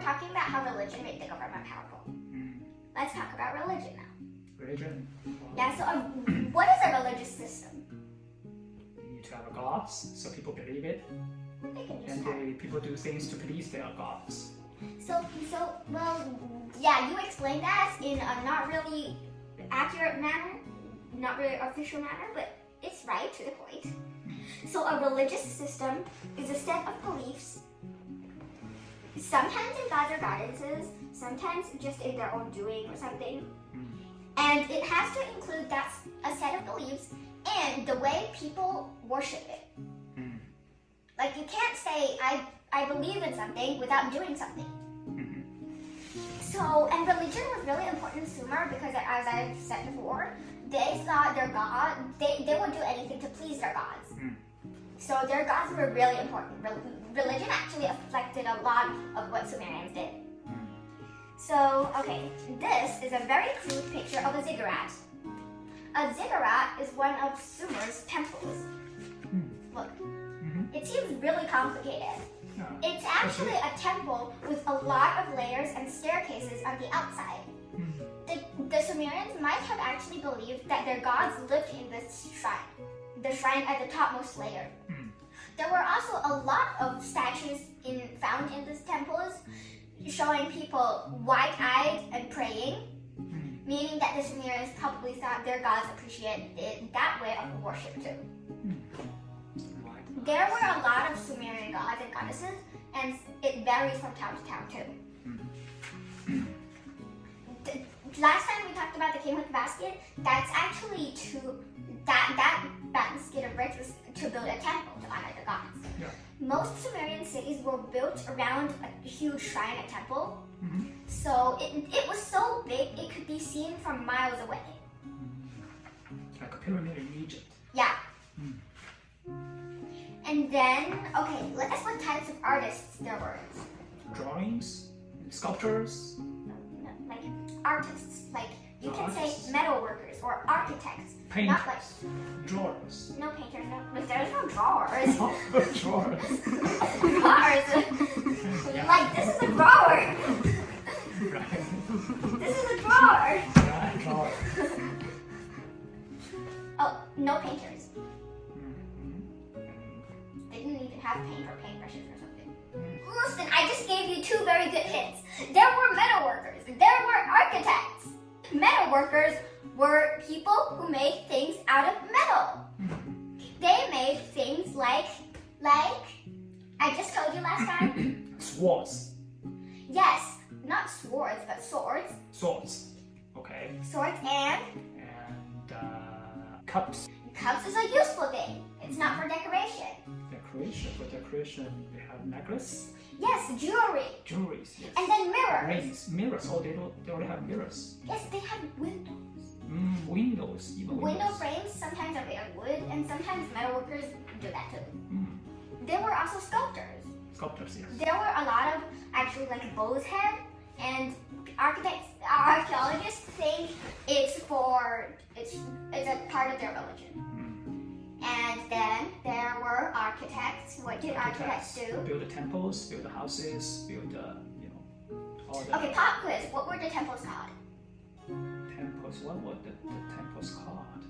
talking about how religion made the government powerful. Let's talk about religion now. Religion. Yeah, so what is a religious system? You need to have a gods, so people believe it, They can just and people do things to please their gods. Well, yeah, you explained that in a not really accurate manner, not really official manner, but it's right to the point. So a religious system is a set of beliefs, sometimes in gods or goddesses, sometimes just in their own doing or something. And it has to include a set of beliefs and the way people worship it. Like you can't say, I believe in something without doing something. So, and religion was really important in Sumer because, as I've said before, they thought their god, they would do anything to please their gods. So their gods were really important. Religion actually affected a lot of what Sumerians did. So, okay, this is a very crude picture of a ziggurat. A ziggurat is one of Sumer's temples. Look, it seems really complicated. It's actually a temple with a lot of layers and staircases on the outside. The Sumerians might have actually believed that their gods lived in this shrine, the shrine at the topmost layer. There were also a lot of statues found in these temples showing people wide-eyed and praying, meaning that the Sumerians probably thought their gods appreciated that way of worship too. There were a lot of Sumerian gods and goddesses, and it varies from town to town too. Last time we talked about the king with the basket. That's actually that basket of bricks was to build a temple to honor the gods. Yeah. Most Sumerian cities were built around a huge shrine, a temple. So it was so big it could be seen from miles away. Like a pyramid in Egypt. Yeah. And then, okay, let's what types of artists there were. Drawings, sculptures. No, like artists, like you can Artists. say metal workers or architects. Painters. Not like Drawers. no painters, there's no drawers. Drawers. Drawers. Like this is a drawer. Right. This is a drawer. Yeah, drawer. Oh, no painters. They didn't even have paint or paintbrushes or something. Listen, I just gave you two very good hints. There were metal workers. There were architects. Metal workers were people who made things out of metal. They made things like I just told you last time. Swords. Yes, not swords, but swords. Swords. Okay. Swords and Cups. cups is a useful thing. It's not for decoration. Decoration. For decoration, they have necklace. Yes, jewelry. Jewelries. Yes. And then mirrors. Rings. Mirrors. Oh, they already have mirrors. Yes, they have windows. Windows. Even Window windows. frames sometimes are made of wood, and sometimes metal workers do that too. There were also sculptors. Sculptors, yes. There were a lot of actually like bow's head, and archaeologists think it's a part of their religion. And then there were architects. What did architects do? Build the temples, build the houses, build all the Okay, pop quiz. What were the temples called? temples. What were the temples called?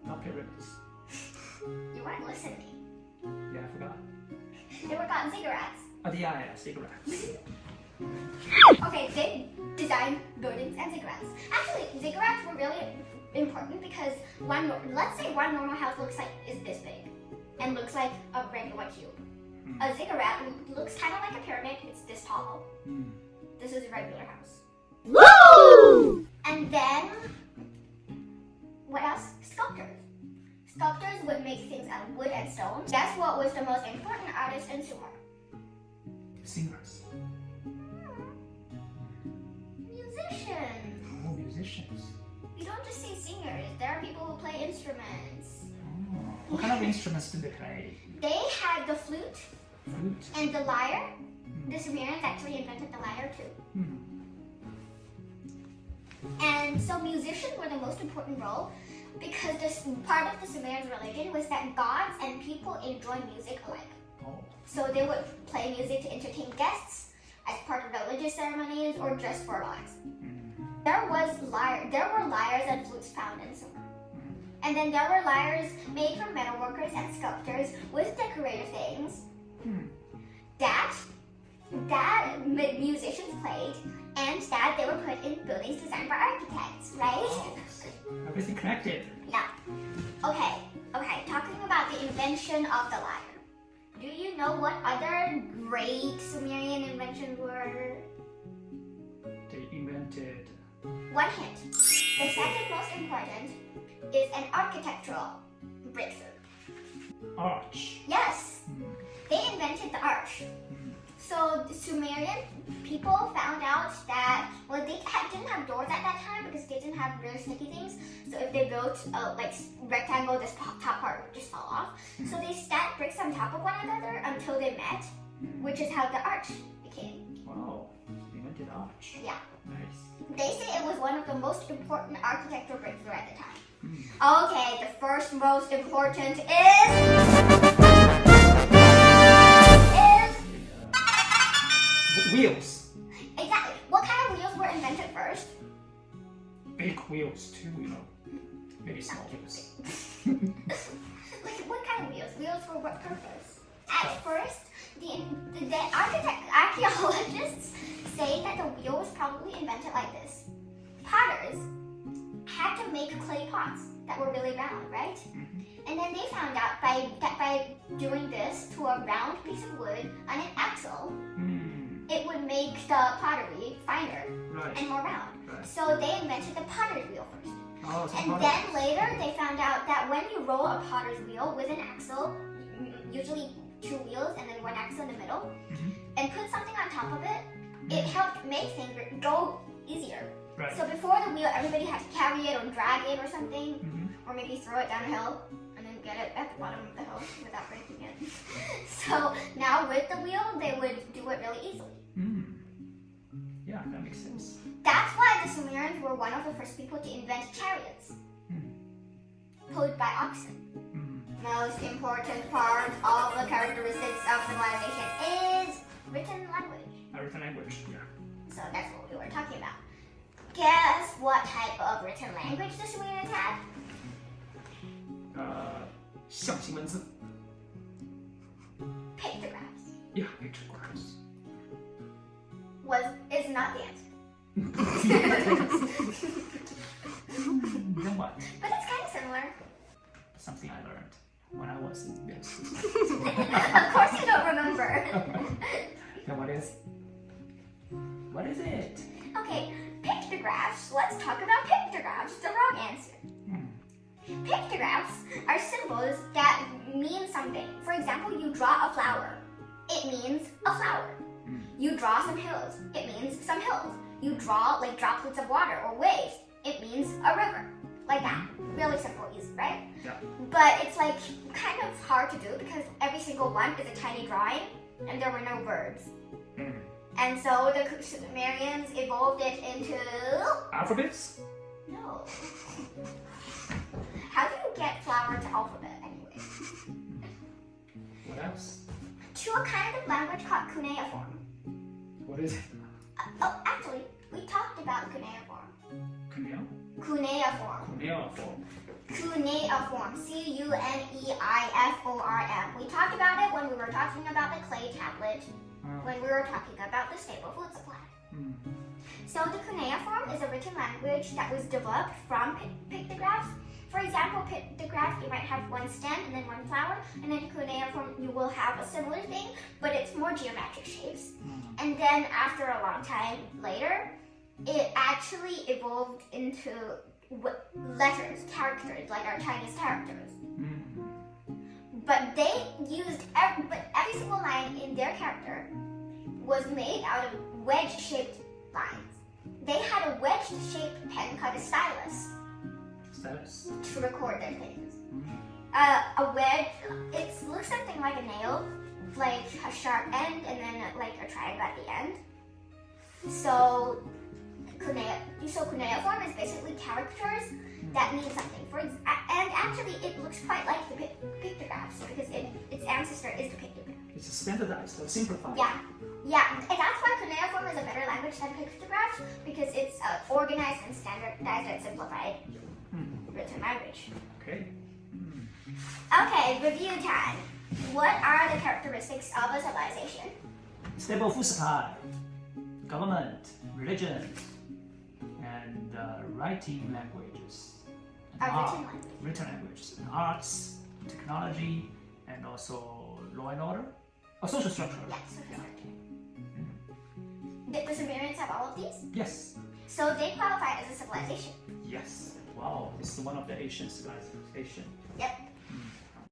Not pyramids. You weren't listening. Yeah, I forgot. They were called ziggurats. Oh, yeah, cigarettes. Okay, they designed buildings and ziggurats. Actually, ziggurats were really important because let's say one normal house is this big and looks like a regular cube. A ziggurat looks kind of like a pyramid. It's this tall. This is a regular house. Woo! And then what else? Sculptors. Sculptors would make things out of wood and stone. Guess what was the most important artist in Sumer? Singers. Musicians. Oh, musicians. You don't just see singers. There are people who play instruments. Oh. What kind of instruments do they play? They had the flute Flute. and the lyre. The Sumerians actually invented the lyre too. And so musicians were the most important role because this part of the Sumerian religion was that gods and people enjoy music alike. Oh. So they would play music to entertain guests as part of religious ceremonies or just for lives. There were lyres and flutes found in Sumer. And then there were lyres made from metalworkers and sculptors with decorative things that musicians played and that they were put in buildings designed by architects, right? Oh, everything connected. Yeah. Okay. Talking about the invention of the lyre. Do you know what other great Sumerian inventions were? They invented. One hint. The second most important is an architectural breakthrough. Arch. Yes. They invented the arch. So the Sumerian people found out that, well, they didn't have doors at that time because they didn't have really sticky things. So if they built a rectangle, this top part would just fall off. So they stacked bricks on top of one another until they met, which is how the arch became. Wow, they invented arch. Yeah. Nice. They say it was one of the most important architectural breakthroughs at the time. Okay, the first most important is wheels. Exactly. What kind of wheels were invented first? Big wheels too, Very small wheels. Like what kind of wheels? Wheels for what purpose? At first, the archaeologists say that the wheel was probably invented like this. Potters had to make clay pots that were really round, right? And then they found out that by doing this to a round piece of wood on an axle, it would make the pottery finer and more round. Right. So they invented the potter's wheel first. Oh, so And then later they found out that when you roll a potter's wheel with an axle, usually 2 wheels and then 1 axle in the middle, and put something on top of it, it helped make things go easier. Right. So before the wheel, everybody had to carry it or drag it or something, or maybe throw it down a hill and then get it at the bottom of the hill without breaking it. So now with the wheel, they would do it really easily. Yeah, that makes sense. That's why the Sumerians were one of the first people to invent chariots, pulled by oxen. Most important part of the characteristics of civilization is written language. Written language, yeah. So that's what we were talking about. Guess what type of written language the Sumerians had? 象形文字. Pictographs. Yeah, pictographs. Is not the answer. Then what? But it's kind of similar. Something I learned when I was in middle school. Of course you don't remember. Then what is? What is it? Okay, pictographs. Let's talk about pictographs. The wrong answer. Pictographs are symbols that mean something. For example, you draw a flower. It means a flower. You draw some hills. It means some hills. You draw like droplets of water or waves. It means a river. Like that. Really simple, easy, right? Yeah. But it's like kind of hard to do because every single one is a tiny drawing and there were no words. And so the Sumerians evolved it into... Alphabets? No. How do you get flower to alphabet anyway? What else? To a kind of language called cuneiform. What is it? Actually, we talked about cuneiform. Cuneiform? Cuneiform. Cuneiform. Cuneiform. Cuneiform. We talked about it when we were talking about the clay tablet, when we were talking about the stable food supply. So the cuneiform is a written language that was developed from pictographs. For example, pictograph, you might have one stem and then one flower, and then cuneiform, you will have a similar thing, but it's more geometric shapes. And then after a long time later, it actually evolved into letters, characters, like our Chinese characters. But they used every single line in their character was made out of wedge-shaped lines. They had a wedge-shaped pen called a stylus. Stylus. To record their things. A wedge, it looks something like a nail, like a sharp end and then like a triangle at the end. So cuneiform is basically characters that mean something. And actually, it looks quite like the pictographs because its ancestor is the pictograph. It's standardized or simplified. Yeah, yeah, and that's why cuneiform is a better language than pictographs because it's organized and standardized and simplified written language. Okay. Okay, review time. What are the characteristics of a civilization? Stable food supply, government, religion, and writing languages. Written languages, arts, technology, and also law and order. Or social structure. Yeah, social structure. Did the Sumerians have all of these? Yes. So they qualify as a civilization. Yes. Wow, this is one of the ancient civilizations. Yep.